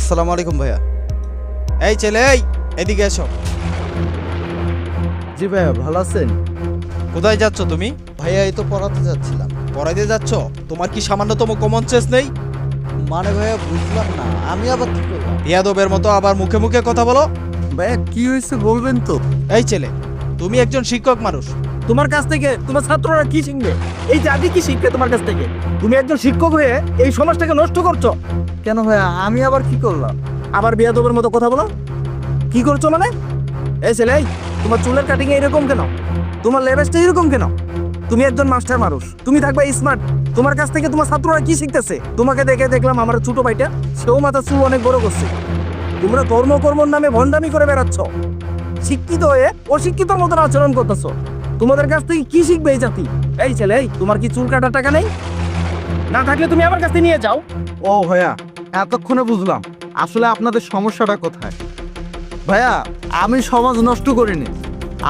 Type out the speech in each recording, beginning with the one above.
আসসালামু আলাইকুম ভাইয়া। এই ছেলে, এই এদিকে এসো। জি ভাইয়া, ভালো আছেন? কোথায় যাচ্ছ তুমি? ভাইয়া এই তো পড়াতে যাচ্ছিলাম। পড়াইতে যাচ্ছ? তোমার কি সামান্যতম কমন সেন্স নেই? মানে ভাইয়া বুঝলাম না, আমি আবার কি করলাম? বিয়াদবের মতো আবার মুখে মুখে কথা বলো। ভাইয়া কি হয়েছে বলবেন তো? এই ছেলে, তুমি একজন শিক্ষক মানুষ। তোমার কাছ থেকে তোমার ছাত্ররা কি শিখবে? এই জাতি কি শিখবে তোমার কাছ থেকে? তুমি একজন শিক্ষক হয়ে এই সমাজটাকে নষ্ট করছো। কেন ভাইয়া, আমি আবার কি করলাম? আবার বেয়াদবের মতো কথা বলো। কি করছো মানে? এই ছেলে, এই, তোমার চুলের কাটিং এরকম কেন? তোমার লেভেলটা এরকম কেন? তুমি একজন মাস্টার মানুষ, তুমি থাকবে স্মার্ট। তোমার কাছ থেকে তোমার ছাত্ররা কি শিখতেছে? তোমাকে দেখে দেখলাম আমার ছোট ভাইটা, সেও মাথা চুল অনেক বড় করছে। তোমরা ধর্মকর্মর নামে ভণ্ডামি করে বেড়াচ্ছ। শিক্ষিত হয়ে অশিক্ষিতর মতন আচরণ করতেছো। তোমাদের কাছ থেকে কি শিখবে এই জাতি? এই ছেলে, এই, তোমার কি চুল কাটার টাকা নেই? না থাকলে তুমি আমার কাছে নিয়ে যাও। ও ভাইয়া, এতক্ষণে বুঝলাম আসলে আপনাদের সমস্যাটা কোথায়। ভাইয়া, আমি সমাজ নষ্ট করিনি।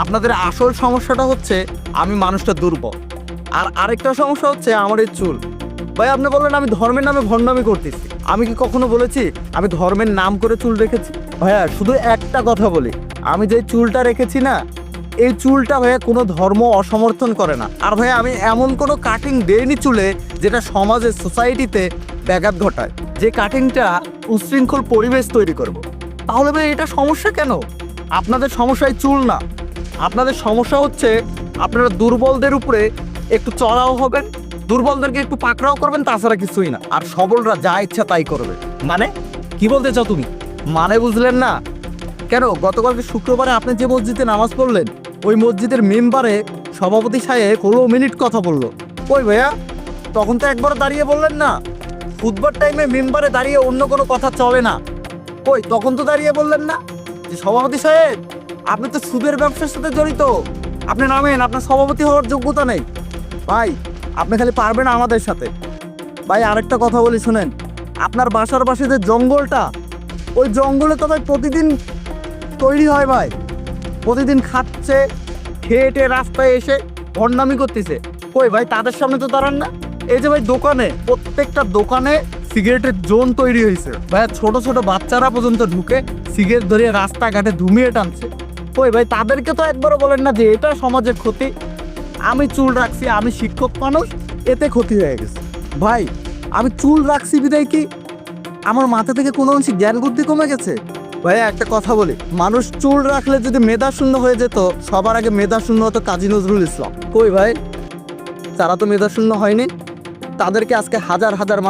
আপনাদের আসল সমস্যাটা হচ্ছে আমি মানুষটা দুর্বল। আর আরেকটা সমস্যা হচ্ছে আমার এই চুল। ভাই আপনি বললেন আমি ধর্মের নামে ভণ্ডামি করতেছি। আমি কি কখনো বলেছি আমি ধর্মের নাম করে চুল রেখেছি? ভাইয়া শুধু একটা কথা বলি, আমি যে চুলটা রেখেছি না, এই চুলটা ভাইয়া কোনো ধর্ম অসমর্থন করে না। আর ভাইয়া আমি এমন কোনো কাটিং দেইনি চুলে যেটা সমাজে সোসাইটিতে ব্যাঘাত ঘটায়, যে কাটিংটা উচ্ছৃঙ্খল পরিবেশ তৈরি করব। তাহলে ভাই এটা সমস্যা কেন? আপনাদের সমস্যায় চুল না, আপনাদের সমস্যা হচ্ছে আপনারা দুর্বলদের উপরে একটু চড়াও হবেন, দুর্বলদেরকে একটু পাকড়াও করবেন, তাছাড়া কিছুই না। আর সবলরা যা ইচ্ছা তাই করবে। মানে কি বলতে চাও তুমি? মানে বুঝলেন না কেন? গতকালকে শুক্রবারে আপনি যে মসজিদে নামাজ পড়লেন, ওই মসজিদের মেম্বারে সভাপতি সাহেব 15 মিনিট কথা বললো। কই ভাইয়া, তখন তো একবার দাঁড়িয়ে বললেন না খুতবার টাইমে মেম্বারে দাঁড়িয়ে অন্য কোনো কথা চলে না। কই তখন তো দাঁড়িয়ে বললেন না যে সভাপতি সাহেব আপনি তো সুদের ব্যবসার সাথে জড়িত, আপনি নামেন, আপনার সভাপতি হওয়ার যোগ্যতা নেই। ভাই আপনি খালি পারবেন আমাদের সাথে। ভাই আরেকটা কথা বলি শুনেন, আপনার বাসার পাশে যে জঙ্গলটা, ওই জঙ্গলে তো ভাই প্রতিদিন তৈরি হয় ভাই, প্রতিদিন খাচ্ছে, খেয়ে রাস্তায় এসে ভণ্ডামি করতেছে। কই ভাই তাদের সামনে তো দাঁড়ান না। এই যে ভাই দোকানে, প্রত্যেকটা দোকানে সিগারেটের জোন তৈরি হয়েছে ভাইয়া, ছোট ছোট বাচ্চারা পর্যন্ত ঢুকে সিগারেট ধরিয়ে রাস্তাঘাটে ধুমিয়ে টানছে। কই ভাই তাদেরকে তো একবারও বলেন না যে এটা সমাজের ক্ষতি। আমি চুল রাখছি, আমি শিক্ষক মানুষ, এতে ক্ষতি হয়ে গেছে। ভাই আমি চুল রাখছি বিদায় কি আমার মাথা থেকে কোনো অংশে জ্ঞান বুদ্ধি কমে গেছে? ভাইয়া একটা কথা বলি, মানুষ চুল রাখলে যদি মেধা শূন্য হয়ে যেত, সবার আগে মেধা শূন্য হতো কাজী নজরুল ইসলাম। কই ভাই, তারা তো মেধা শূন্য হয়নি, তাদেরকে আজকে হাজার হাজার মানুষ